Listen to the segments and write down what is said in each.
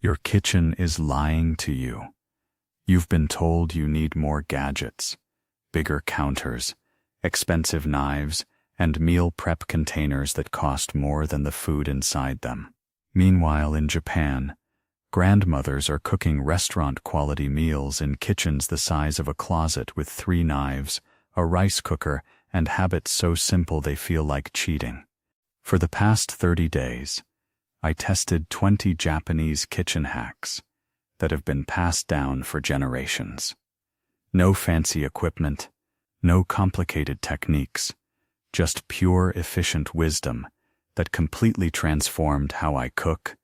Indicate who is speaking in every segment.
Speaker 1: Your kitchen is lying to you. You've been told you need more gadgets, bigger counters, expensive knives, and meal prep containers that cost more than the food inside them. Meanwhile, in Japan, grandmothers are cooking restaurant-quality meals in kitchens the size of a closet with 3 knives, a rice cooker, and habits so simple they feel like cheating. For the past 30 days, I tested 20 Japanese kitchen hacks that have been passed down for generations. No fancy equipment, no complicated techniques, just pure, efficient wisdom that completely transformed how I cook,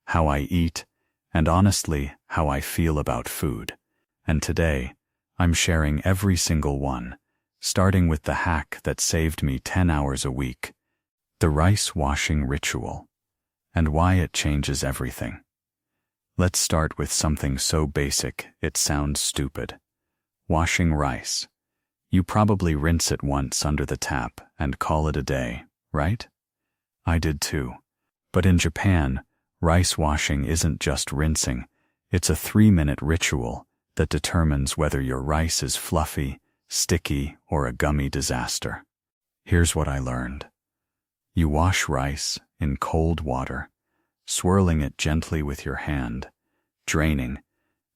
Speaker 1: how I eat, and honestly, how I feel about food. And today, I'm sharing every single one, starting with the hack that saved me 10 hours a week, the rice washing ritual, and why it changes everything. Let's start with something so basic it sounds stupid. Washing rice. You probably rinse it once under the tap and call it a day, right? I did too. But in Japan, rice washing isn't just rinsing, it's a 3-minute ritual that determines whether your rice is fluffy, sticky, or a gummy disaster. Here's what I learned. You wash rice in cold water, swirling it gently with your hand, draining,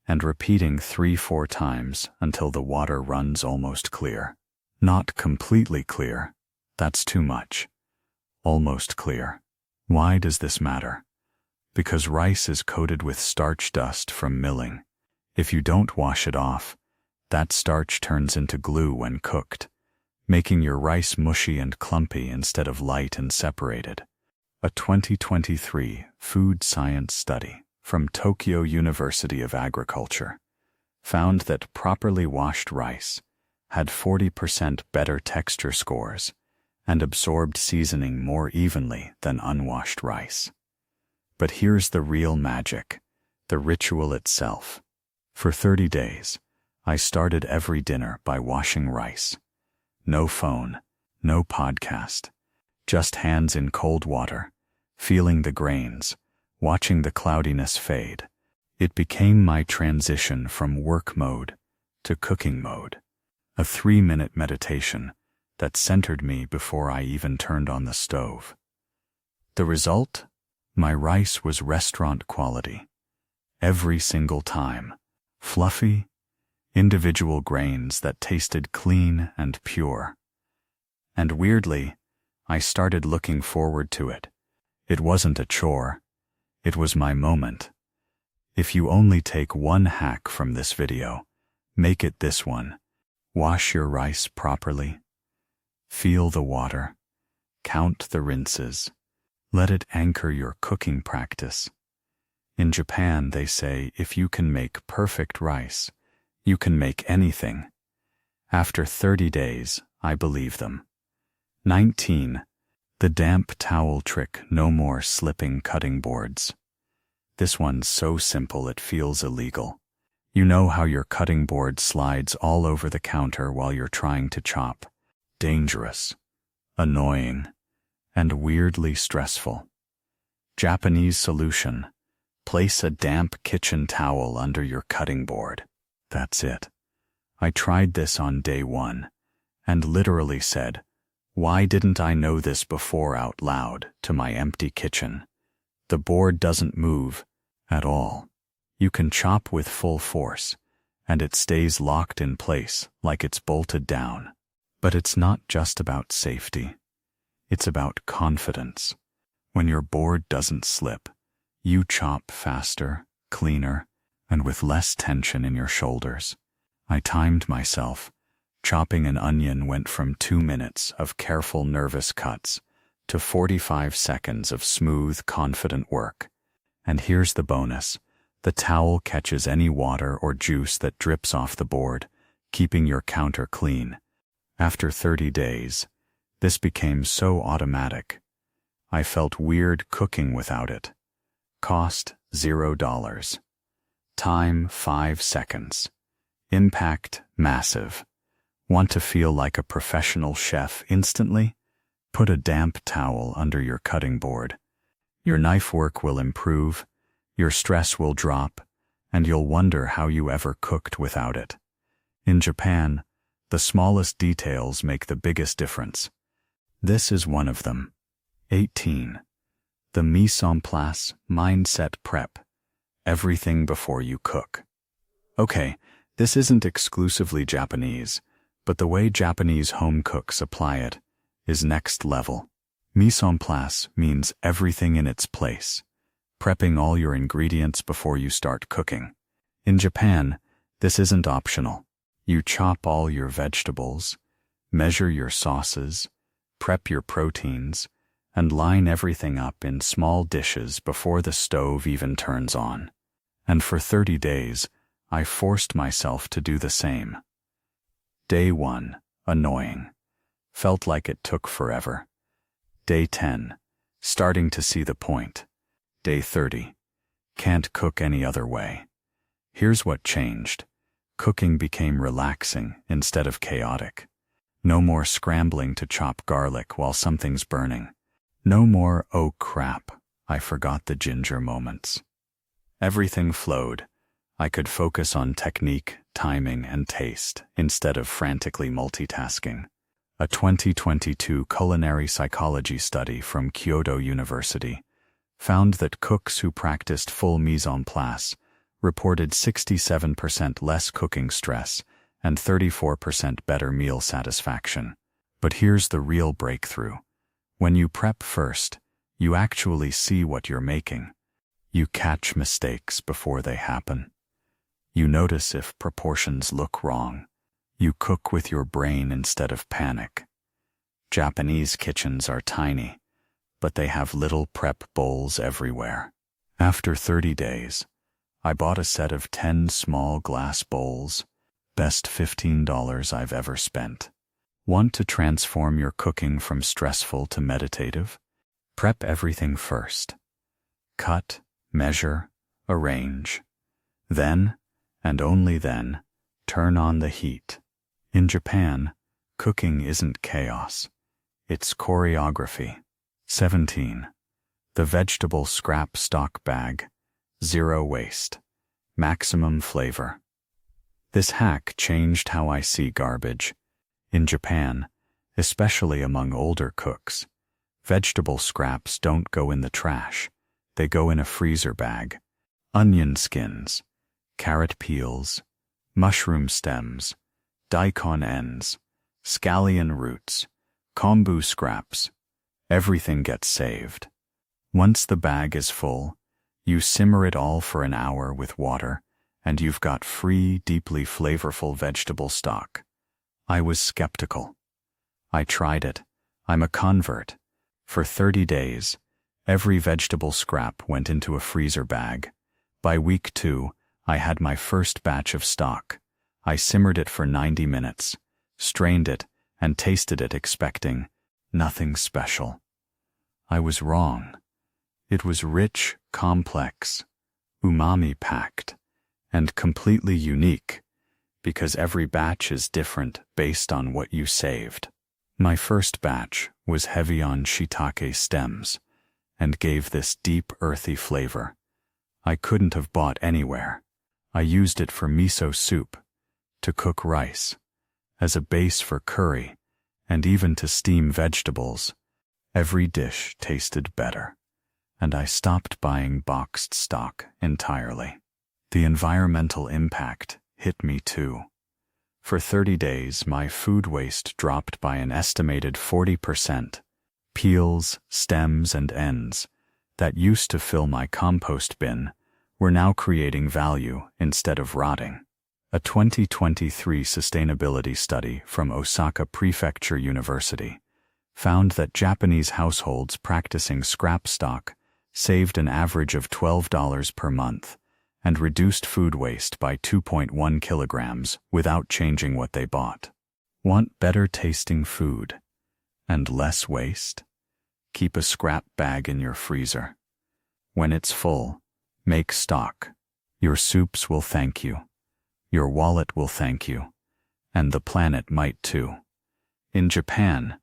Speaker 1: and repeating 3-4 times until the water runs almost clear. Not completely clear, that's too much. Almost clear. Why does this matter? Because rice is coated with starch dust from milling. If you don't wash it off, that starch turns into glue when cooked, making your rice mushy and clumpy instead of light and separated. A 2023 food science study from Tokyo University of Agriculture found that properly washed rice had 40% better texture scores and absorbed seasoning more evenly than unwashed rice. But here's the real magic, the ritual itself. For 30 days, I started every dinner by washing rice. No phone, no podcast, just hands in cold water, feeling the grains, watching the cloudiness fade. It became my transition from work mode to cooking mode, a 3-minute meditation that centered me before I even turned on the stove. The result? My rice was restaurant quality. Every single time. Fluffy, individual grains that tasted clean and pure. And weirdly, I started looking forward to it. It wasn't a chore. It was my moment. If you only take one hack from this video, make it this one. Wash your rice properly. Feel the water. Count the rinses. Let it anchor your cooking practice. In Japan, they say if you can make perfect rice, you can make anything. After 30 days, I believe them. 19. The damp towel trick, no more slipping cutting boards. This one's so simple it feels illegal. You know how your cutting board slides all over the counter while you're trying to chop. Dangerous, annoying, and weirdly stressful. Japanese solution. Place a damp kitchen towel under your cutting board. That's it. I tried this on day 1 and literally said, "Why didn't I know this before?" out loud to my empty kitchen. The board doesn't move at all. You can chop with full force, and it stays locked in place like it's bolted down. But it's not just about safety. It's about confidence. When your board doesn't slip, you chop faster, cleaner, and with less tension in your shoulders. I timed myself. Chopping an onion went from 2 minutes of careful, nervous cuts to 45 seconds of smooth, confident work. And here's the bonus. The towel catches any water or juice that drips off the board, keeping your counter clean. After 30 days, this became so automatic. I felt weird cooking without it. Cost $0. Time 5 seconds. Impact massive. Want to feel like a professional chef instantly? Put a damp towel under your cutting board. Your knife work will improve, Your stress will drop, and you'll wonder how you ever cooked without it. In Japan, the smallest details make the biggest difference. This is one of them. 18. The mise en place mindset prep. Everything before you cook. Okay, this isn't exclusively Japanese, but the way Japanese home cooks apply it is next level. Mise en place means everything in its place, prepping all your ingredients before you start cooking. In Japan, this isn't optional. You chop all your vegetables, measure your sauces, prep your proteins, and line everything up in small dishes before the stove even turns on. And for 30 days, I forced myself to do the same. Day 1, annoying. Felt like it took forever. Day 10, starting to see the point. Day 30, can't cook any other way. Here's what changed. Cooking became relaxing instead of chaotic. No more scrambling to chop garlic while something's burning. No more, oh crap, I forgot the ginger moments. Everything flowed. I could focus on technique, timing, and taste instead of frantically multitasking. A 2022 culinary psychology study from Kyoto University found that cooks who practiced full mise en place reported 67% less cooking stress and 34% better meal satisfaction. But here's the real breakthrough. When you prep first, you actually see what you're making. You catch mistakes before they happen. You notice if proportions look wrong. You cook with your brain instead of panic. Japanese kitchens are tiny, but they have little prep bowls everywhere. After 30 days, I bought a set of 10 small glass bowls, best $15 I've ever spent. Want to transform your cooking from stressful to meditative? Prep everything first. Cut, measure, arrange. Then, and only then, turn on the heat. In Japan, cooking isn't chaos. It's choreography. 17. The vegetable scrap stock bag. Zero waste. Maximum flavor. This hack changed how I see garbage. In Japan, especially among older cooks, vegetable scraps don't go in the trash. They go in a freezer bag. Onion skins, carrot peels, mushroom stems, daikon ends, scallion roots, kombu scraps. Everything gets saved. Once the bag is full, you simmer it all for an hour with water, and you've got free, deeply flavorful vegetable stock. I was skeptical. I tried it. I'm a convert. For 30 days, every vegetable scrap went into a freezer bag. By week 2, I had my first batch of stock. I simmered it for 90 minutes, strained it, and tasted it expecting nothing special. I was wrong. It was rich, complex, umami-packed, and completely unique, because every batch is different based on what you saved. My first batch was heavy on shiitake stems, and gave this deep, earthy flavor. I couldn't have bought anywhere. I used it for miso soup, to cook rice, as a base for curry, and even to steam vegetables. Every dish tasted better, and I stopped buying boxed stock entirely. The environmental impact hit me too. For 30 days, my food waste dropped by an estimated 40%. Peels, stems, and ends that used to fill my compost bin were now creating value instead of rotting. A 2023 sustainability study from Osaka Prefecture University found that Japanese households practicing scrap stock saved an average of $12 per month and reduced food waste by 2.1 kilograms without changing what they bought. Want better tasting food and less waste? Keep a scrap bag in your freezer. When it's full, make stock. Your soups will thank you. Your wallet will thank you. And the planet might too. In Japan,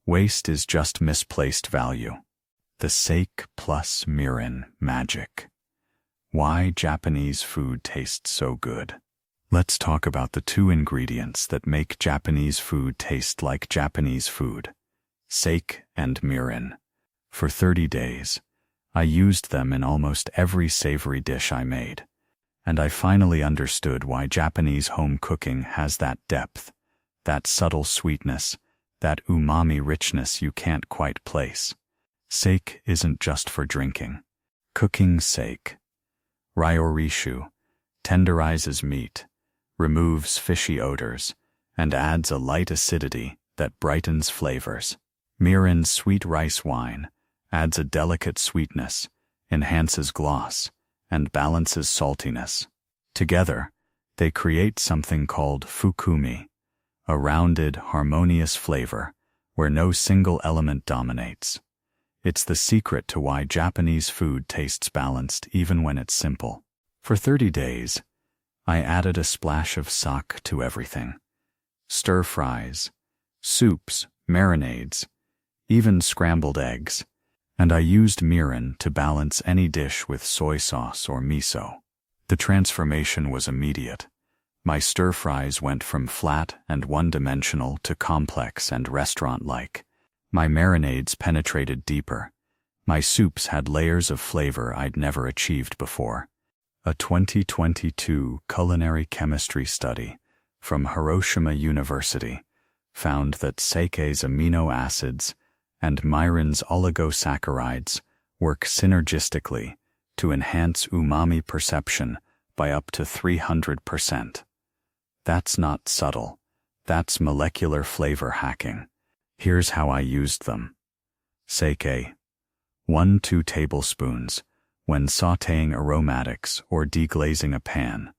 Speaker 1: waste is just misplaced value. The sake plus mirin magic. Why Japanese food tastes so good. Let's talk about the two ingredients that make Japanese food taste like Japanese food: sake and mirin. For 30 days, I used them in almost every savory dish I made, and I finally understood why Japanese home cooking has that depth, that subtle sweetness, that umami richness you can't quite place. Sake isn't just for drinking. Cooking sake. Ryorishu tenderizes meat, removes fishy odors, and adds a light acidity that brightens flavors. Mirin's sweet rice wine adds a delicate sweetness, enhances gloss, and balances saltiness. Together, they create something called fukumi, a rounded, harmonious flavor where no single element dominates. It's the secret to why Japanese food tastes balanced even when it's simple. For 30 days, I added a splash of sake to everything. Stir-fries, soups, marinades, even scrambled eggs, and I used mirin to balance any dish with soy sauce or miso. The transformation was immediate. My stir-fries went from flat and one-dimensional to complex and restaurant-like. My marinades penetrated deeper. My soups had layers of flavor I'd never achieved before. A 2022 culinary chemistry study from Hiroshima University found that sake's amino acids and mirin's oligosaccharides work synergistically to enhance umami perception by up to 300%. That's not subtle. That's molecular flavor hacking. Here's how I used them. Sake. 1–2 tablespoons when sautéing aromatics or deglazing a pan.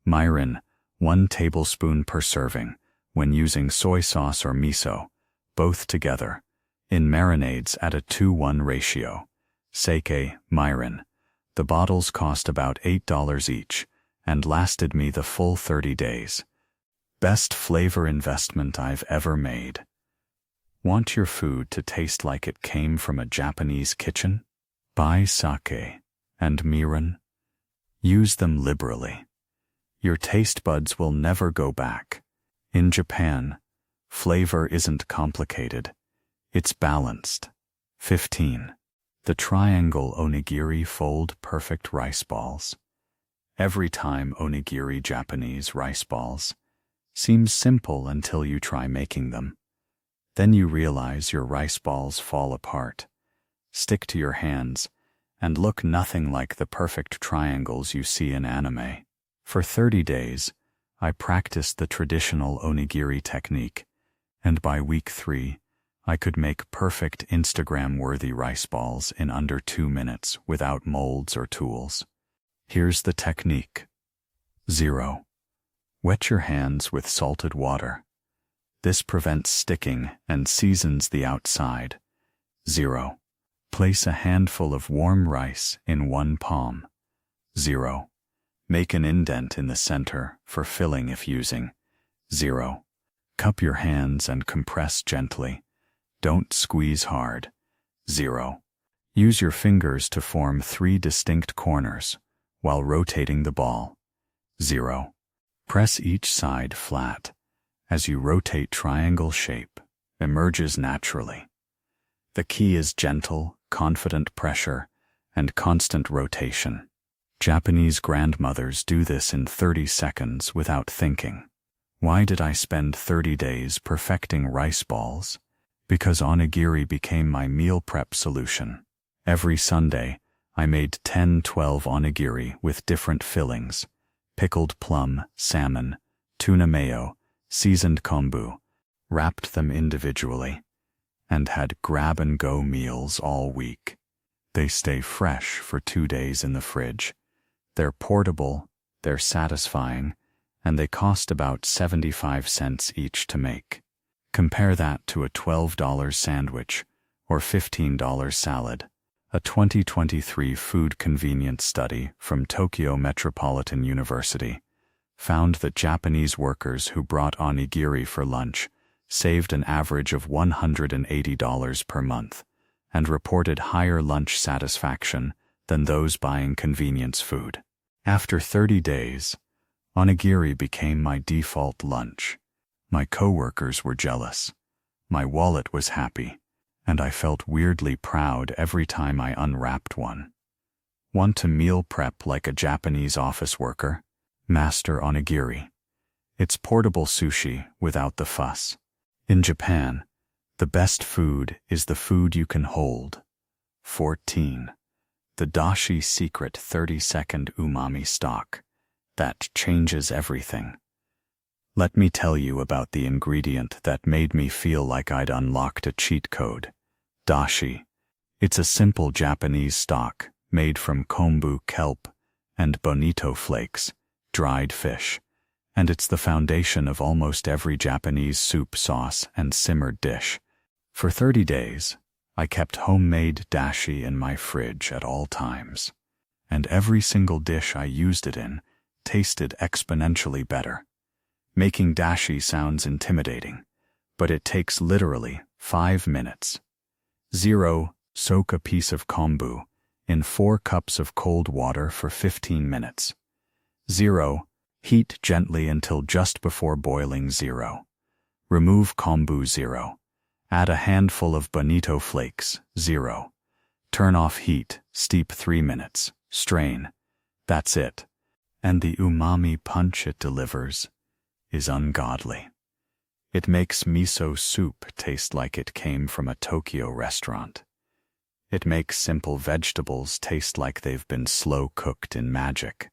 Speaker 1: Mirin, 1 tablespoon per serving when using soy sauce or miso, both together, in marinades at a 2:1 ratio. Sake, mirin. The bottles cost about $8 each and lasted me the full 30 days. Best flavor investment I've ever made. Want your food to taste like it came from a Japanese kitchen? Buy sake and mirin. Use them liberally. Your taste buds will never go back. In Japan, flavor isn't complicated. It's balanced. 15. The triangle onigiri fold perfect rice balls. Every time onigiri Japanese rice balls seems simple until you try making them. Then you realize your rice balls fall apart, stick to your hands, and look nothing like the perfect triangles you see in anime. For 30 days, I practiced the traditional onigiri technique, and by week 3, I could make perfect Instagram-worthy rice balls in under 2 minutes without molds or tools. Here's the technique. 0. Wet your hands with salted water. This prevents sticking and seasons the outside. 0. Place a handful of warm rice in one palm. 0. Make an indent in the center for filling if using. 0. Cup your hands and compress gently. Don't squeeze hard. 0. Use your fingers to form 3 distinct corners while rotating the ball. 0. Press each side flat. As you rotate, triangle shape emerges naturally. The key is gentle, confident pressure and constant rotation. Japanese grandmothers do this in 30 seconds without thinking. Why did I spend 30 days perfecting rice balls? Because onigiri became my meal prep solution. Every Sunday, I made 10–12 onigiri with different fillings: pickled plum, salmon, tuna mayo, seasoned kombu, wrapped them individually, and had grab-and-go meals all week. They stay fresh for 2 days in the fridge. They're portable, they're satisfying, and they cost about 75 cents each to make. Compare that to a $12 sandwich or $15 salad. A 2023 food convenience study from Tokyo Metropolitan University found that Japanese workers who brought onigiri for lunch saved an average of $180 per month and reported higher lunch satisfaction than those buying convenience food. After 30 days, onigiri became my default lunch. My coworkers were jealous. My wallet was happy, and I felt weirdly proud every time I unwrapped one. Want to meal prep like a Japanese office worker? Master onigiri. It's portable sushi without the fuss. In Japan, the best food is the food you can hold. 14. The Dashi secret 30-second umami stock. That changes everything. Let me tell you about the ingredient that made me feel like I'd unlocked a cheat code. Dashi. It's a simple Japanese stock made from Kombu kelp and bonito flakes, dried fish, and it's the foundation of almost every Japanese soup, sauce, and simmered dish. For 30 days, I kept homemade dashi in my fridge at all times, and every single dish I used it in tasted exponentially better. Making dashi sounds intimidating, but it takes literally 5 minutes. 0. Soak a piece of kombu in 4 cups of cold water for 15 minutes. 0. Heat gently until just before boiling. 0. Remove kombu. 0. Add a handful of bonito flakes. 0. Turn off heat, steep 3 minutes, strain. That's it. And the umami punch it delivers is ungodly. It makes miso soup taste like it came from a Tokyo restaurant. It makes simple vegetables taste like they've been slow cooked in magic.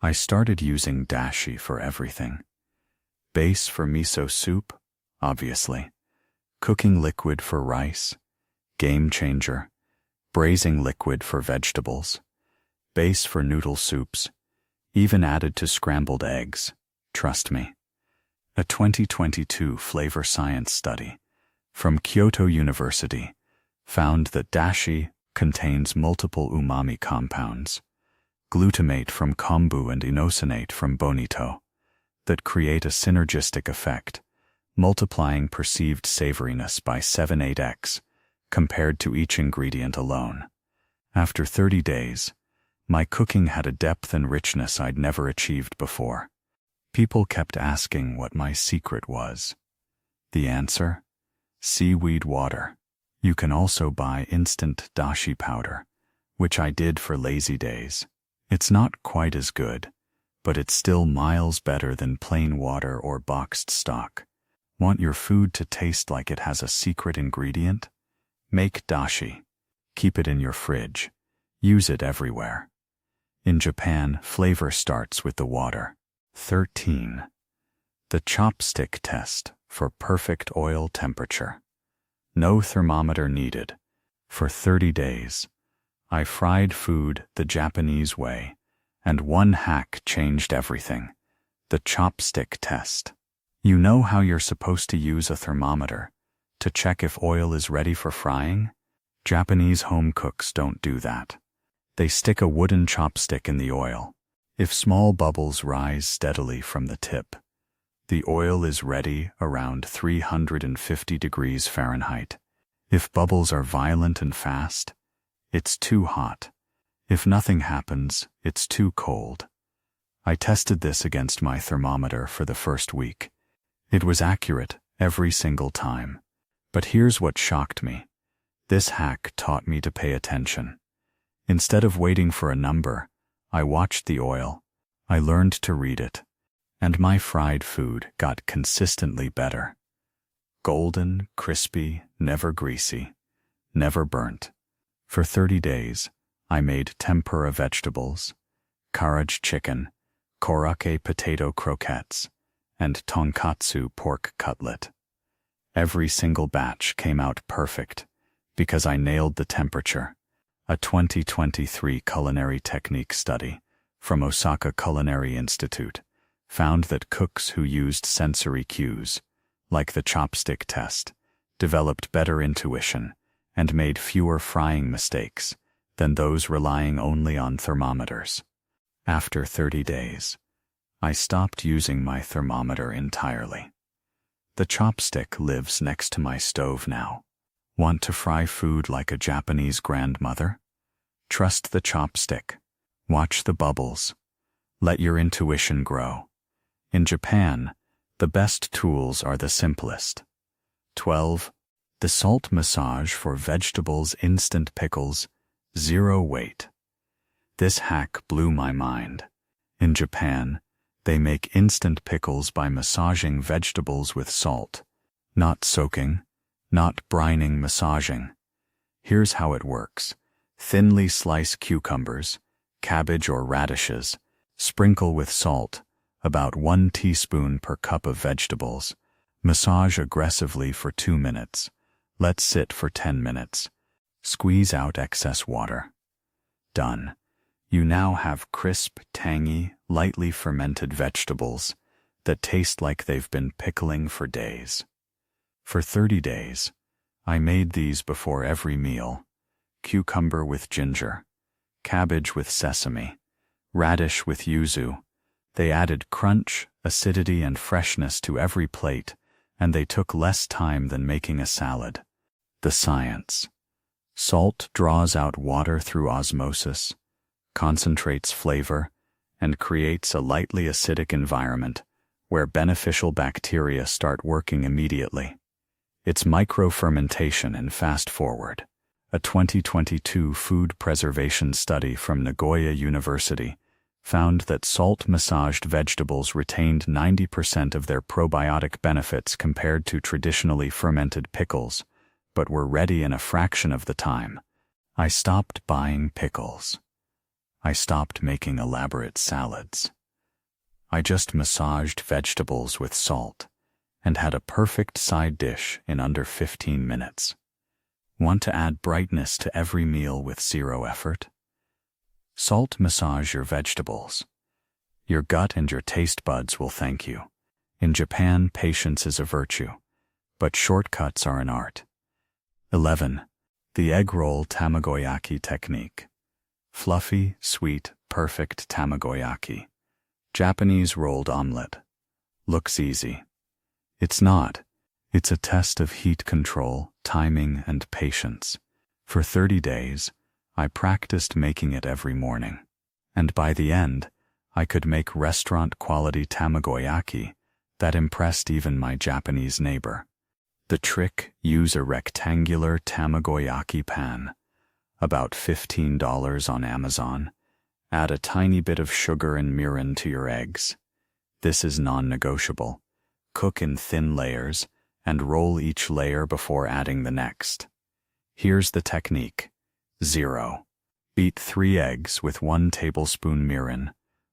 Speaker 1: I started using dashi for everything. Base for miso soup, obviously. Cooking liquid for rice, game changer. Braising liquid for vegetables. Base for noodle soups. Even added to scrambled eggs. Trust me. A 2022 flavor science study from Kyoto University found that dashi contains multiple umami compounds, glutamate from kombu and inosinate from bonito, that create a synergistic effect, multiplying perceived savoriness by 7-8x compared to each ingredient alone. After 30 days, my cooking had a depth and richness I'd never achieved before. People kept asking what my secret was. The answer? Seaweed water. You can also buy instant dashi powder, which I did for lazy days. It's not quite as good, but it's still miles better than plain water or boxed stock. Want your food to taste like it has a secret ingredient? Make dashi. Keep it in your fridge. Use it everywhere. In Japan, flavor starts with the water. 13. The chopstick test for perfect oil temperature. No thermometer needed. For 30 days, I fried food the Japanese way, and one hack changed everything. The chopstick test. You know how you're supposed to use a thermometer to check if oil is ready for frying? Japanese home cooks don't do that. They stick a wooden chopstick in the oil. If small bubbles rise steadily from the tip, the oil is ready around 350 degrees Fahrenheit. If bubbles are violent and fast, it's too hot. If nothing happens, it's too cold. I tested this against my thermometer for the first week. It was accurate every single time. But here's what shocked me. This hack taught me to pay attention. Instead of waiting for a number, I watched the oil. I learned to read it. And my fried food got consistently better. Golden, crispy, never greasy, never burnt. For 30 days, I made tempura vegetables, karaage chicken, korokke potato croquettes, and tonkatsu pork cutlet. Every single batch came out perfect because I nailed the temperature. A 2023 culinary technique study from Osaka Culinary Institute found that cooks who used sensory cues, like the chopstick test, developed better intuition and made fewer frying mistakes than those relying only on thermometers. After 30 days, I stopped using my thermometer entirely. The chopstick lives next to my stove now. Want to fry food like a Japanese grandmother? Trust the chopstick. Watch the bubbles. Let your intuition grow. In Japan, the best tools are the simplest. 12. The salt massage for vegetables instant pickles, 0 weight. This hack blew my mind. In Japan, they make instant pickles by massaging vegetables with salt. Not soaking, not brining, massaging. Here's how it works. Thinly slice cucumbers, cabbage or radishes, sprinkle with salt, about 1 teaspoon per cup of vegetables. Massage aggressively for 2 minutes. Let sit for 10 minutes. Squeeze out excess water. Done. You now have crisp, tangy, lightly fermented vegetables that taste like they've been pickling for days. For 30 days, I made these before every meal. Cucumber with ginger, cabbage with sesame, radish with yuzu. They added crunch, acidity, and freshness to every plate, and they took less time than making a salad. The science. Salt draws out water through osmosis, concentrates flavor, and creates a lightly acidic environment where beneficial bacteria start working immediately. It's micro-fermentation in fast forward. A 2022 food preservation study from Nagoya University found that salt-massaged vegetables retained 90% of their probiotic benefits compared to traditionally fermented pickles, but were ready in a fraction of the time. I stopped buying pickles. I stopped making elaborate salads. I just massaged vegetables with salt and had a perfect side dish in under 15 minutes. Want to add brightness to every meal with 0 effort? Salt massage your vegetables. Your gut and your taste buds will thank you. In Japan, patience is a virtue, but shortcuts are an art. 11. The egg roll Tamagoyaki technique. Fluffy, sweet, perfect Tamagoyaki. Japanese rolled omelet. Looks easy. It's not. It's a test of heat control, timing, and patience. For 30 days, I practiced making it every morning. And by the end, I could make restaurant-quality Tamagoyaki that impressed even my Japanese neighbor. The trick: use a rectangular Tamagoyaki pan, about $15 on Amazon. Add a tiny bit of sugar and mirin to your eggs. This is non-negotiable. Cook in thin layers and roll each layer before adding the next. Here's the technique. 0. Beat 3 eggs with 1 tablespoon mirin,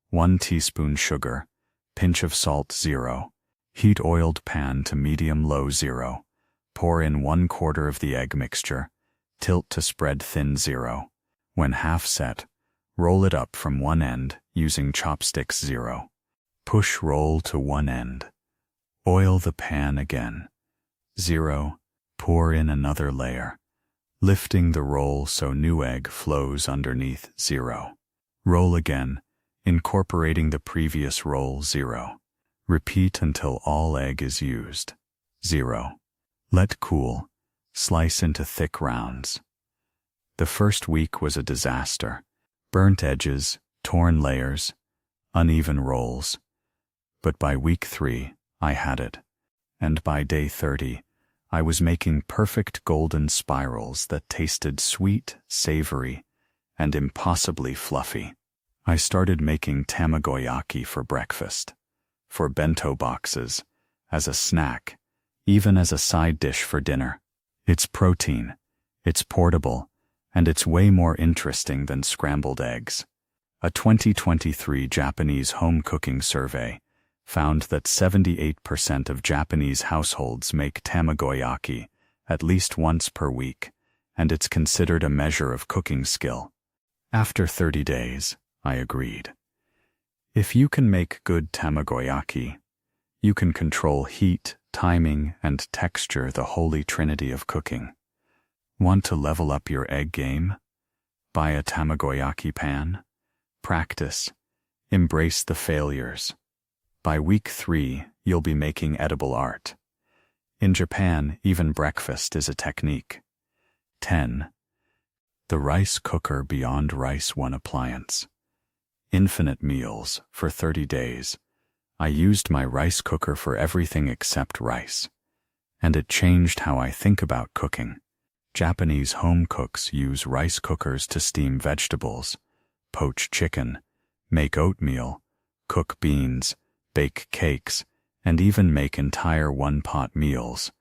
Speaker 1: 1 teaspoon sugar, pinch of salt. 0. Heat oiled pan to medium-low. 0. Pour in 1/4 of the egg mixture. Tilt to spread thin. 0. When half set, roll it up from one end using chopsticks. 0. Push roll to one end. Oil the pan again. 0. Pour in another layer, lifting the roll so new egg flows underneath. 0. Roll again, incorporating the previous roll. 0. Repeat until all egg is used. 0. Let cool. Slice into thick rounds. The first week was a disaster. Burnt edges, torn layers, uneven rolls. But by week 3, I had it. And by day 30, I was making perfect golden spirals that tasted sweet, savory, and impossibly fluffy. I started making Tamagoyaki for breakfast, for bento boxes, as a snack, even as a side dish for dinner. It's protein, it's portable, and it's way more interesting than scrambled eggs. A 2023 Japanese home cooking survey found that 78% of Japanese households make Tamagoyaki at least once per week, and it's considered a measure of cooking skill. After 30 days, I agreed. If you can make good Tamagoyaki, you can control heat, timing, and texture, the holy trinity of cooking. Want to level up your egg game? Buy a Tamagoyaki pan. Practice. Embrace the failures. By week 3, you'll be making edible art. In Japan, even breakfast is a technique. 10. The rice cooker beyond rice one appliance. Infinite meals for 30 days. I used my rice cooker for everything except rice. And it changed how I think about cooking. Japanese home cooks use rice cookers to steam vegetables, poach chicken, make oatmeal, cook beans, bake cakes, and even make entire one-pot meals.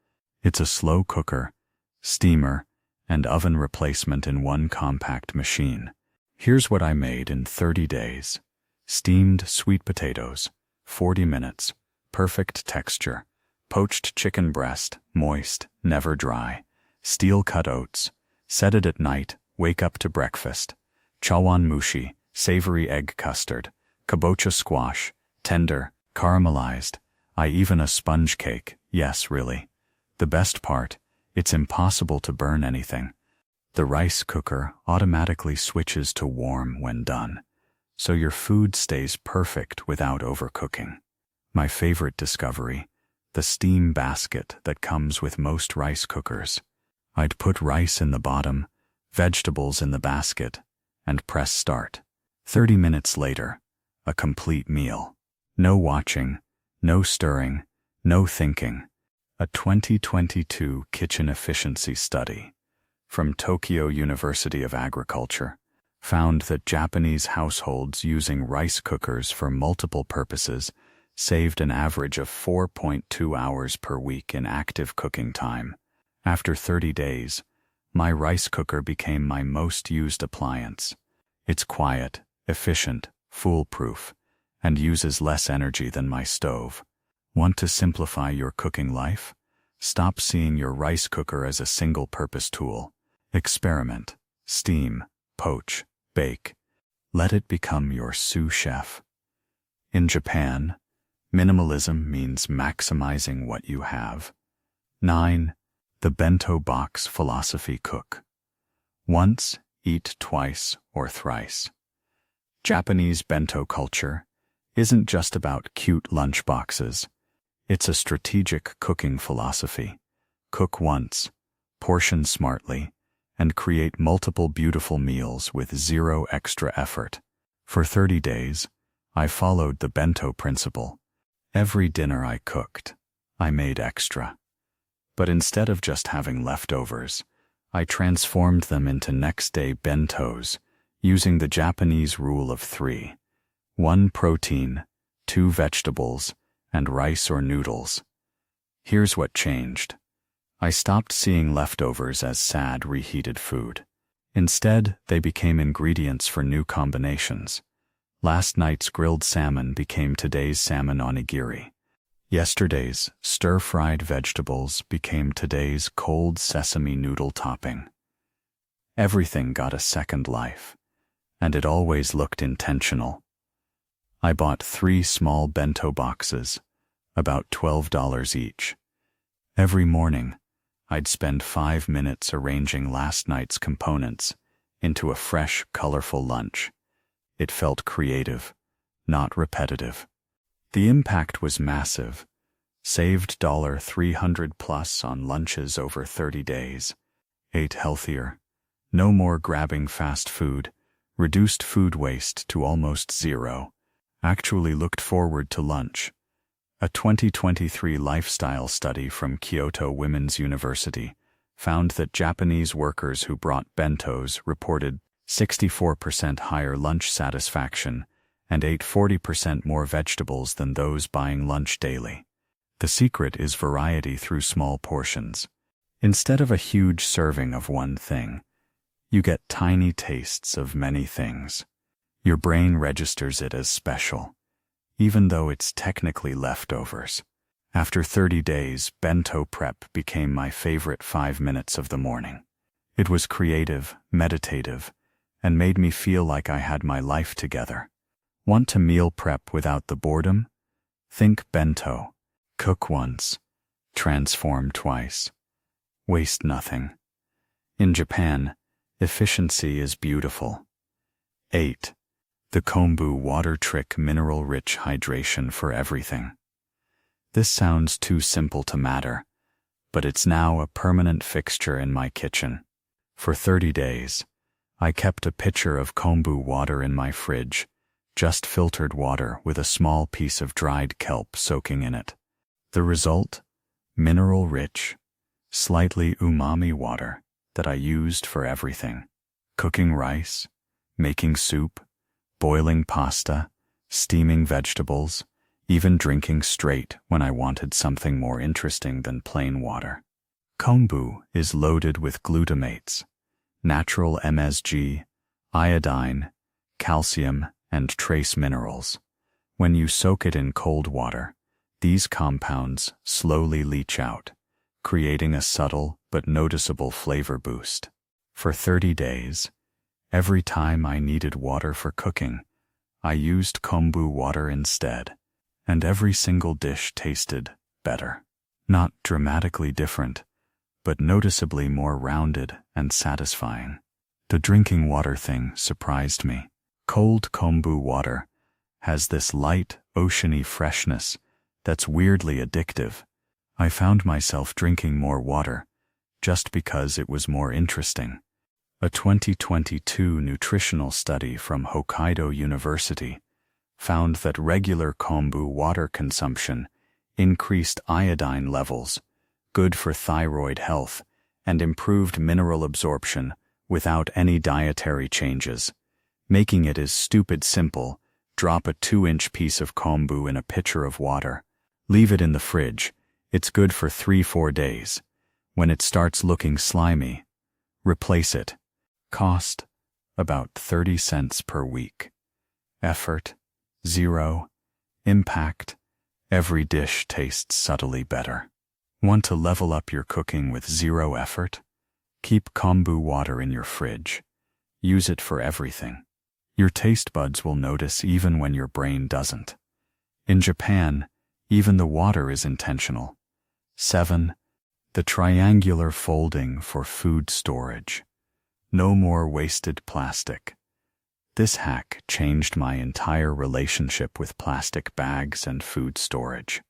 Speaker 1: It's a slow cooker, steamer, and oven replacement in one compact machine. Here's what I made in 30 days. Steamed sweet potatoes, 40 minutes, perfect texture. Poached chicken breast, moist, never dry. Steel-cut oats, set it at night, wake up to breakfast. Chawan mushi, savory egg custard. Kabocha squash, tender, caramelized. Even a sponge cake, yes really. The best part, it's impossible to burn anything. The rice cooker automatically switches to warm when done, so your food stays perfect without overcooking. My favorite discovery, the steam basket that comes with most rice cookers. I'd put rice in the bottom, vegetables in the basket, and press start. 30 minutes later, a complete meal. No watching, no stirring, no thinking. A 2022 kitchen efficiency study from Tokyo University of Agriculture found that Japanese households using rice cookers for multiple purposes saved an average of 4.2 hours per week in active cooking time. After 30 days, my rice cooker became my most used appliance. It's quiet, efficient, foolproof, and uses less energy than my stove. Want to simplify your cooking life? Stop seeing your rice cooker as a single-purpose tool. Experiment, steam, poach, bake. Let it become your sous chef. In Japan, minimalism means maximizing what you have. 9. The bento box philosophy. Cook once, eat twice or thrice. Japanese bento culture isn't just about cute lunch boxes. It's a strategic cooking philosophy. Cook once, portion smartly, and create multiple beautiful meals with zero extra effort. For 30 days, I followed the bento principle. Every dinner I cooked, I made extra. But instead of just having leftovers, I transformed them into next-day bentos using the Japanese rule of 3. 1 protein, 2 vegetables, and rice or noodles. Here's what changed. I stopped seeing leftovers as sad reheated food. Instead, they became ingredients for new combinations. Last night's grilled salmon became today's salmon onigiri. Yesterday's stir-fried vegetables became today's cold sesame noodle topping. Everything got a second life, and it always looked intentional. I bought 3 small bento boxes, about $12 each. Every morning, I'd spend 5 minutes arranging last night's components into a fresh, colorful lunch. It felt creative, not repetitive. The impact was massive. Saved $300 plus on lunches over 30 days. Ate healthier. No more grabbing fast food. Reduced food waste to almost zero. Actually looked forward to lunch. A 2023 lifestyle study from Kyoto Women's University found that Japanese workers who brought bentos reported 64% higher lunch satisfaction and ate 40% more vegetables than those buying lunch daily. The secret is variety through small portions. Instead of a huge serving of one thing, you get tiny tastes of many things. Your brain registers it as special, even though it's technically leftovers. After 30 days, bento prep became my favorite 5 minutes of the morning. It was creative, meditative, and made me feel like I had my life together. Want to meal prep without the boredom? Think bento. Cook once. Transform twice. Waste nothing. In Japan, efficiency is beautiful. 8. The Kombu Water Trick Mineral-Rich Hydration for Everything. This sounds too simple to matter, but it's now a permanent fixture in my kitchen. For 30 days, I kept a pitcher of Kombu water in my fridge, just filtered water with a small piece of dried kelp soaking in it. The result? Mineral-rich, slightly umami water that I used for everything. Cooking rice, making soup, boiling pasta, steaming vegetables, even drinking straight when I wanted something more interesting than plain water. Kombu is loaded with glutamates, natural MSG, iodine, calcium, and trace minerals. When you soak it in cold water, these compounds slowly leach out, creating a subtle but noticeable flavor boost. For 30 days, every time I needed water for cooking, I used Kombu water instead, and every single dish tasted better. Not dramatically different, but noticeably more rounded and satisfying. The drinking water thing surprised me. Cold Kombu water has this light, oceany freshness that's weirdly addictive. I found myself drinking more water just because it was more interesting. A 2022 nutritional study from Hokkaido University found that regular Kombu water consumption increased iodine levels, good for thyroid health, and improved mineral absorption without any dietary changes, making it as stupid simple. Drop a 2-inch piece of Kombu in a pitcher of water. Leave it in the fridge. It's good for 3-4 days. When it starts looking slimy, replace it. Cost, about 30 cents per week. Effort, 0. Impact, every dish tastes subtly better. Want to level up your cooking with 0 effort? Keep Kombu water in your fridge. Use it for everything. Your taste buds will notice even when your brain doesn't. In Japan, even the water is intentional. 7. The triangular folding for food storage. No more wasted plastic. This hack changed my entire relationship with plastic bags and food storage.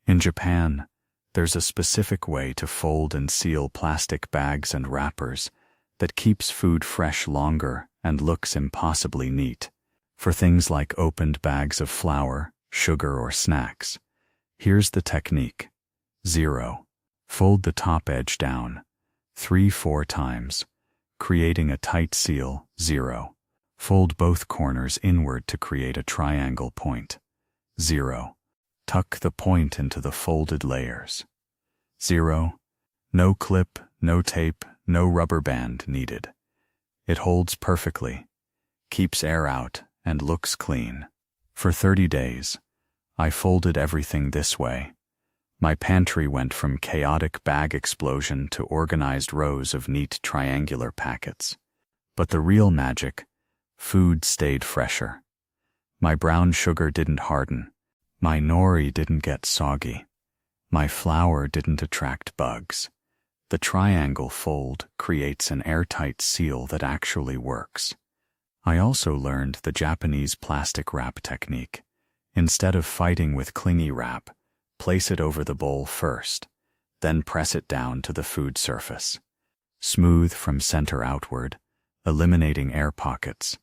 Speaker 1: In Japan, there's a specific way to fold and seal plastic bags and wrappers that keeps food fresh longer and looks impossibly neat. For things like opened bags of flour, sugar, or snacks, here's the technique. 0. Fold the top edge down 3-4 times, creating a tight seal. 0. Fold both corners inward to create a triangle point. 0. Tuck the point into the folded layers. 0. No clip, no tape, no rubber band needed. It holds perfectly, keeps air out, and looks clean. For 30 days, I folded everything this way. My pantry went from chaotic bag explosion to organized rows of neat triangular packets. But the real magic, food stayed fresher. My brown sugar didn't harden. My nori didn't get soggy. My flour didn't attract bugs. The triangle fold creates an airtight seal that actually works. I also learned the Japanese plastic wrap technique. Instead of fighting with clingy wrap, place it over the bowl first, then press it down to the food surface. Smooth from center outward, eliminating air pockets.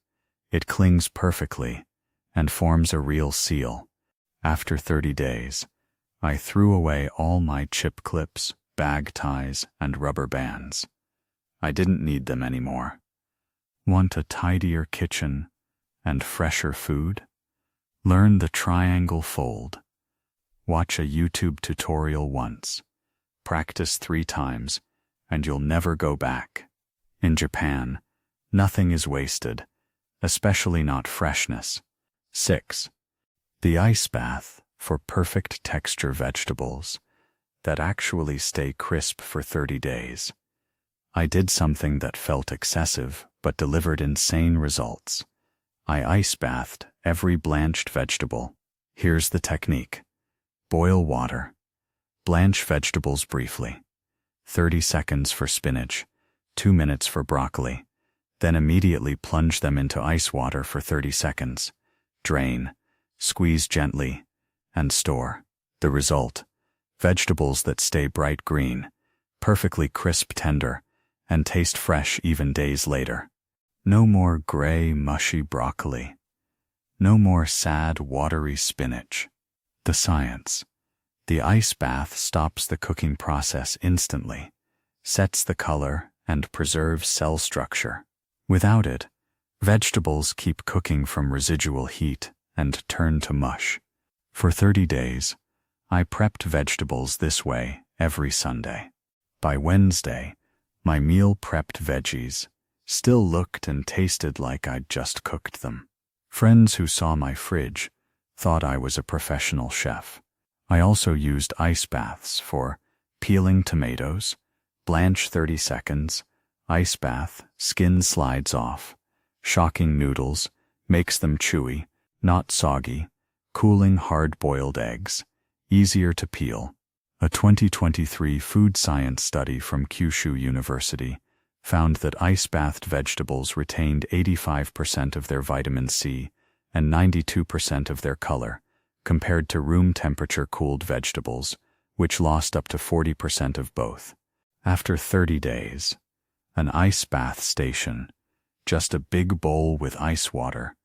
Speaker 1: It clings perfectly and forms a real seal. After 30 days, I threw away all my chip clips, bag ties, and rubber bands. I didn't need them anymore. Want a tidier kitchen and fresher food? Learn the triangle fold. Watch a YouTube tutorial once. Practice 3 times, and you'll never go back. In Japan, nothing is wasted, especially not freshness. 6. The ice bath for perfect texture vegetables that actually stay crisp for 30 days. I did something that felt excessive but delivered insane results. I ice bathed every blanched vegetable. Here's the technique. Boil water. Blanch vegetables briefly. 30 seconds for spinach, 2 minutes for broccoli. Then immediately plunge them into ice water for 30 seconds. Drain, squeeze gently, and store. The result: vegetables that stay bright green, perfectly crisp, tender, and taste fresh even days later. No more gray, mushy broccoli. No more sad, watery spinach. The science. The ice bath stops the cooking process instantly, sets the color, and preserves cell structure. Without it, vegetables keep cooking from residual heat and turn to mush. For 30 days, I prepped vegetables this way every Sunday. By Wednesday, my meal-prepped veggies still looked and tasted like I'd just cooked them. Friends who saw my fridge thought I was a professional chef. I also used ice baths for peeling tomatoes, blanch 30 seconds, ice bath, skin slides off, shocking noodles, makes them chewy, not soggy, cooling hard-boiled eggs, easier to peel. A 2023 food science study from Kyushu University found that ice-bathed vegetables retained 85% of their vitamin C and 92% of their color, compared to room-temperature cooled vegetables, which lost up to 40% of both. After 30 days, an ice bath station, just a big bowl with ice water,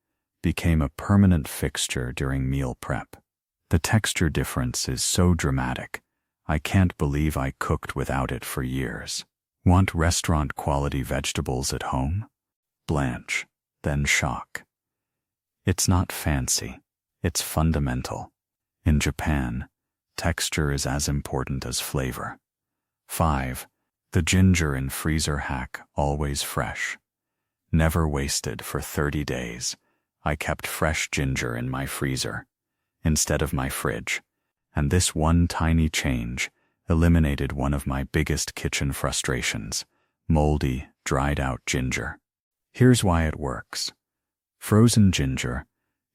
Speaker 1: became a permanent fixture during meal prep. The texture difference is so dramatic, I can't believe I cooked without it for years. Want restaurant-quality vegetables at home? Blanch, then shock. It's not fancy, it's fundamental. In Japan, texture is as important as flavor. 5. The ginger in freezer hack, always fresh. Never wasted for 30 days. I kept fresh ginger in my freezer instead of my fridge, and this one tiny change eliminated one of my biggest kitchen frustrations: moldy, dried-out ginger. Here's why it works. Frozen ginger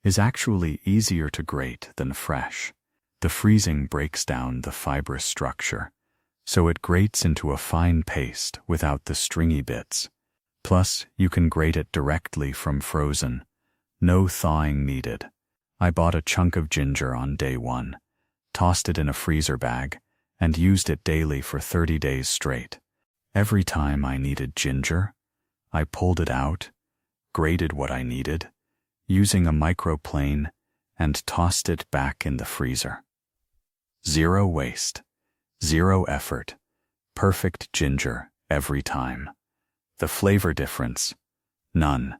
Speaker 1: is actually easier to grate than fresh. The freezing breaks down the fibrous structure, so it grates into a fine paste without the stringy bits. Plus, you can grate it directly from frozen. No thawing needed. I bought a chunk of ginger on day 1, tossed it in a freezer bag, and used it daily for 30 days straight. Every time I needed ginger, I pulled it out, grated what I needed, using a microplane, and tossed it back in the freezer. Zero waste, zero effort, perfect ginger every time. The flavor difference? None.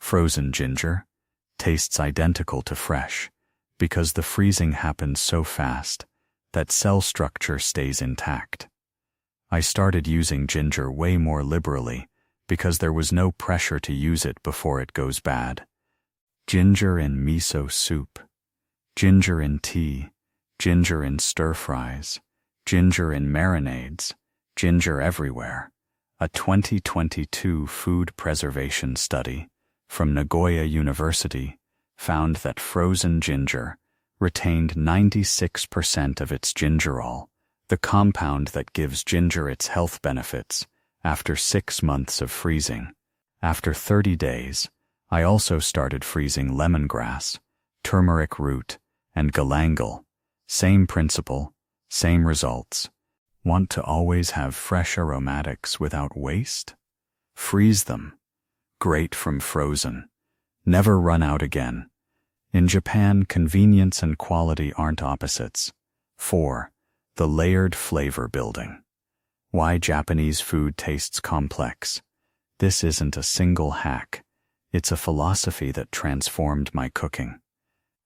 Speaker 1: Frozen ginger tastes identical to fresh because the freezing happens so fast that cell structure stays intact. I started using ginger way more liberally because there was no pressure to use it before it goes bad. Ginger in miso soup, ginger in tea, ginger in stir-fries, ginger in marinades, ginger everywhere. A 2022 food preservation study from Nagoya University found that frozen ginger retained 96% of its gingerol, the compound that gives ginger its health benefits, after 6 months of freezing. After 30 days, I also started freezing lemongrass, turmeric root, and galangal. Same principle, same results. Want to always have fresh aromatics without waste? Freeze them. Grate from frozen. Never run out again. In Japan, convenience and quality aren't opposites. 4. The layered flavor building. Why Japanese food tastes complex. This isn't a single hack. It's a philosophy that transformed my cooking.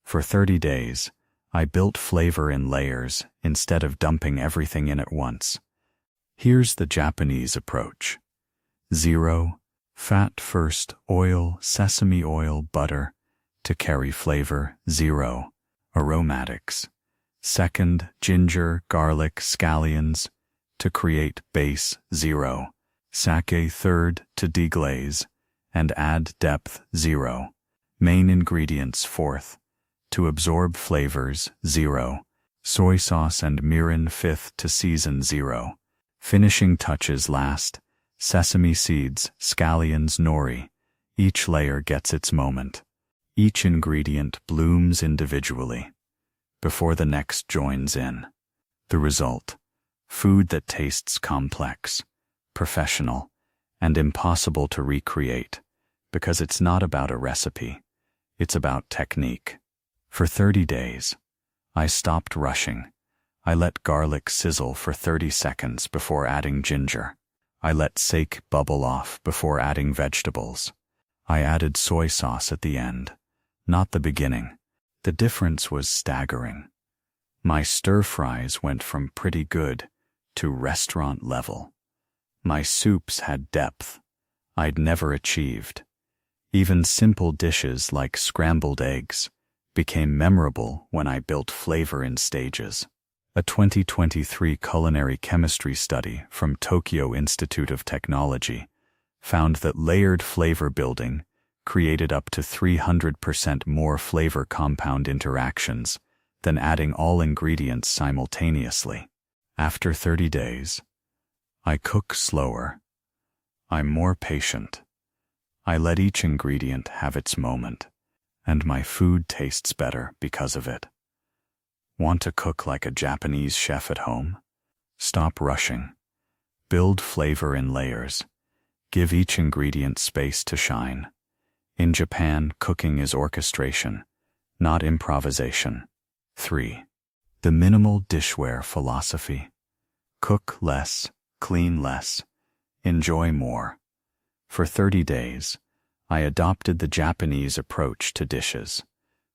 Speaker 1: For 30 days, I built flavor in layers instead of dumping everything in at once. Here's the Japanese approach. 0. Fat first, oil, sesame oil, butter, to carry flavor. 0. Aromatics. Second, ginger, garlic, scallions, to create base. 0. Sake. Third, to deglaze and add depth. 0. Main ingredients. Fourth, to absorb flavors. 0. Soy sauce and mirin. Fifth, to season. 0. Finishing touches. Last, sesame seeds, scallions, nori. Each layer gets its moment. Each ingredient blooms individually before the next joins in. The result: food that tastes complex, professional, and impossible to recreate because it's not about a recipe, it's about technique. For 30 days, I stopped rushing. I let garlic sizzle for 30 seconds before adding ginger. I let sake bubble off before adding vegetables. I added soy sauce at the end, not the beginning. The difference was staggering. My stir-fries went from pretty good to restaurant level. My soups had depth I'd never achieved. Even simple dishes like scrambled eggs became memorable when I built flavor in stages. A 2023 culinary chemistry study from Tokyo Institute of Technology found that layered flavor building created up to 300% more flavor compound interactions than adding all ingredients simultaneously. After 30 days, I cook slower. I'm more patient. I let each ingredient have its moment, and my food tastes better because of it. Want to cook like a Japanese chef at home? Stop rushing. Build flavor in layers. Give each ingredient space to shine. In Japan, cooking is orchestration, not improvisation. 3. The minimal dishware philosophy. Cook less, clean less, enjoy more. For 30 days, I adopted the Japanese approach to dishes.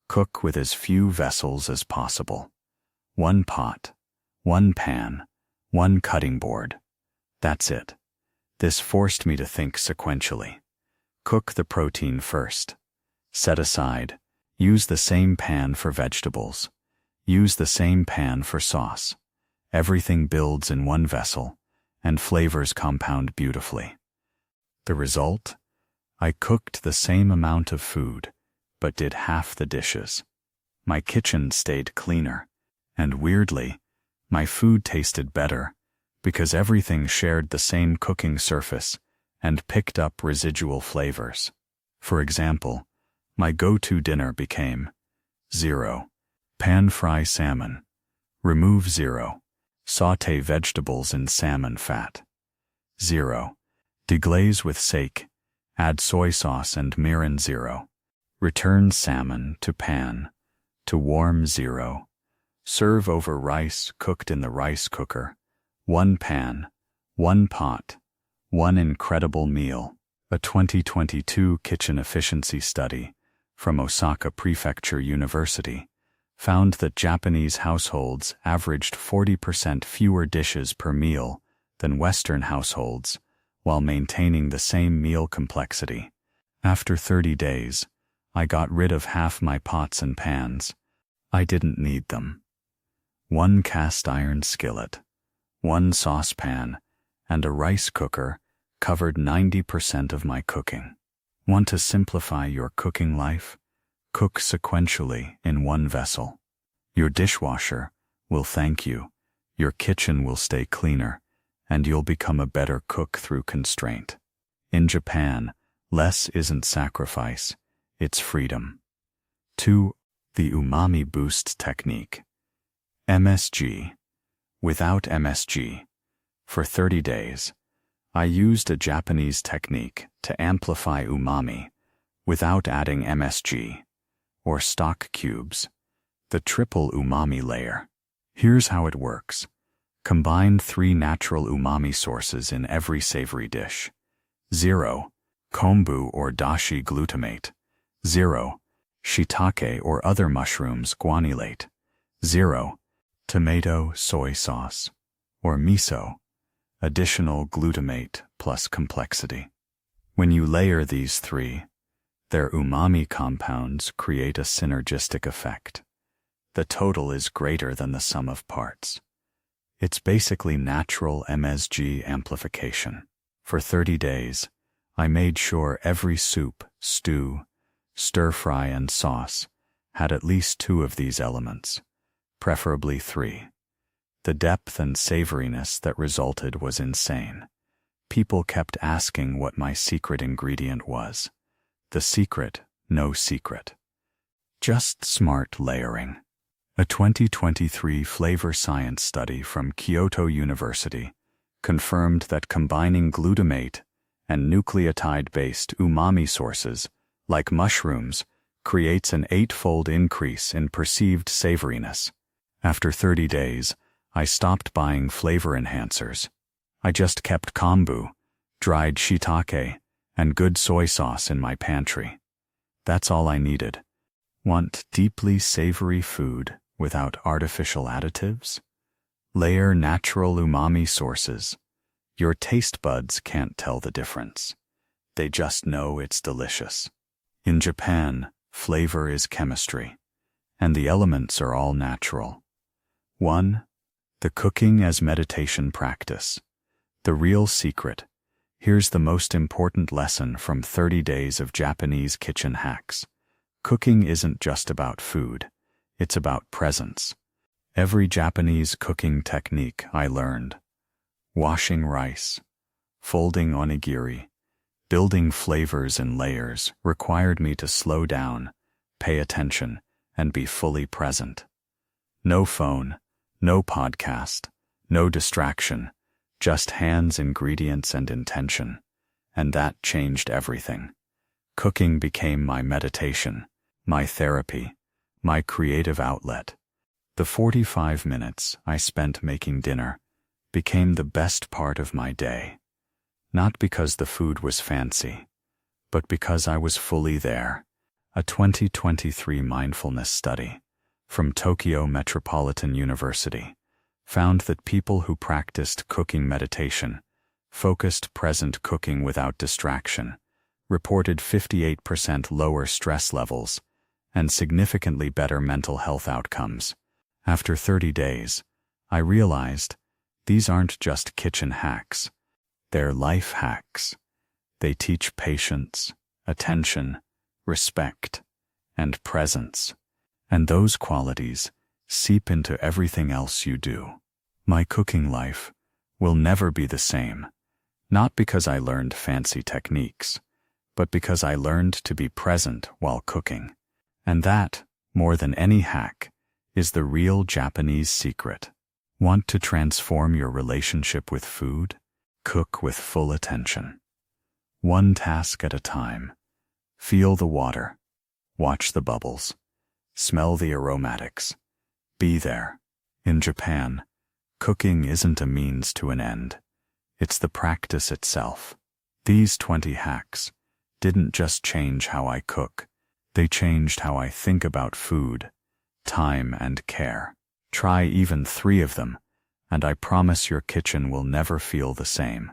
Speaker 1: Cook with as few vessels as possible. 1 pot, 1 pan, 1 cutting board. That's it. This forced me to think sequentially. Cook the protein first. Set aside. Use the same pan for vegetables. Use the same pan for sauce. Everything builds in one vessel, and flavors compound beautifully. The result? I cooked the same amount of food, but did half the dishes. My kitchen stayed cleaner, and weirdly, my food tasted better because everything shared the same cooking surface and picked up residual flavors. For example, my go-to dinner became 0. Pan-fry salmon. Remove 0. Sauté vegetables in salmon fat. 0. Deglaze with sake. Add soy sauce and mirin. 0. Return salmon to pan. To warm. 0. Serve over rice cooked in the rice cooker. 1 pan, 1 pot, 1 incredible meal. A 2022 kitchen efficiency study from Osaka Prefecture University found that Japanese households averaged 40% fewer dishes per meal than Western households while maintaining the same meal complexity. After 30 days, I got rid of half my pots and pans. I didn't need them. 1 cast iron skillet, 1 saucepan, and a rice cooker covered 90% of my cooking. Want to simplify your cooking life? Cook sequentially in 1 vessel. Your dishwasher will thank you, your kitchen will stay cleaner, and you'll become a better cook through constraint. In Japan, less isn't sacrifice, it's freedom. 2. The umami boost technique. MSG. Without MSG, for 30 days, I used a Japanese technique to amplify umami without adding MSG, or stock cubes, the triple umami layer. Here's how it works. Combine 3 natural umami sources in every savory dish. 0. Kombu or Dashi glutamate. 0. Shiitake or other mushrooms guanylate. 0. Tomato soy sauce, or miso, additional glutamate plus complexity. When you layer these 3, their umami compounds create a synergistic effect. The total is greater than the sum of parts. It's basically natural MSG amplification. For 30 days, I made sure every soup, stew, stir-fry, and sauce had at least 2 of these elements. Preferably 3. The depth and savoriness that resulted was insane. People kept asking what my secret ingredient was. The secret, no secret. Just smart layering. A 2023 flavor science study from Kyoto University confirmed that combining glutamate and nucleotide-based umami sources, like mushrooms, creates an 8-fold increase in perceived savoriness. After 30 days, I stopped buying flavor enhancers. I just kept kombu, dried shiitake, and good soy sauce in my pantry. That's all I needed. Want deeply savory food without artificial additives? Layer natural umami sources. Your taste buds can't tell the difference. They just know it's delicious. In Japan, flavor is chemistry, and the elements are all natural. 1. The cooking as meditation practice. The real secret. Here's the most important lesson from 30 days of Japanese kitchen hacks. Cooking isn't just about food. It's about presence. Every Japanese cooking technique I learned. Washing rice, folding onigiri, building flavors in layers required me to slow down, pay attention, and be fully present. No phone, no podcast, no distraction, just hands, ingredients, and intention. And that changed everything. Cooking became my meditation, my therapy, my creative outlet. The 45 minutes I spent making dinner became the best part of my day. Not because the food was fancy, but because I was fully there. A 2023 mindfulness study from Tokyo Metropolitan University found that people who practiced cooking meditation, focused present cooking without distraction, reported 58% lower stress levels and significantly better mental health outcomes. After 30 days, I realized these aren't just kitchen hacks. They're life hacks. They teach patience, attention, respect, and presence. And those qualities seep into everything else you do. My cooking life will never be the same, not because I learned fancy techniques, but because I learned to be present while cooking. And that, more than any hack, is the real Japanese secret. Want to transform your relationship with food? Cook with full attention. One task at a time. Feel the water. Watch the bubbles. Smell the aromatics. Be there. In Japan, cooking isn't a means to an end. It's the practice itself. These 20 hacks didn't just change how I cook. They changed how I think about food, time, and care. Try even 3 of them, and I promise your kitchen will never feel the same.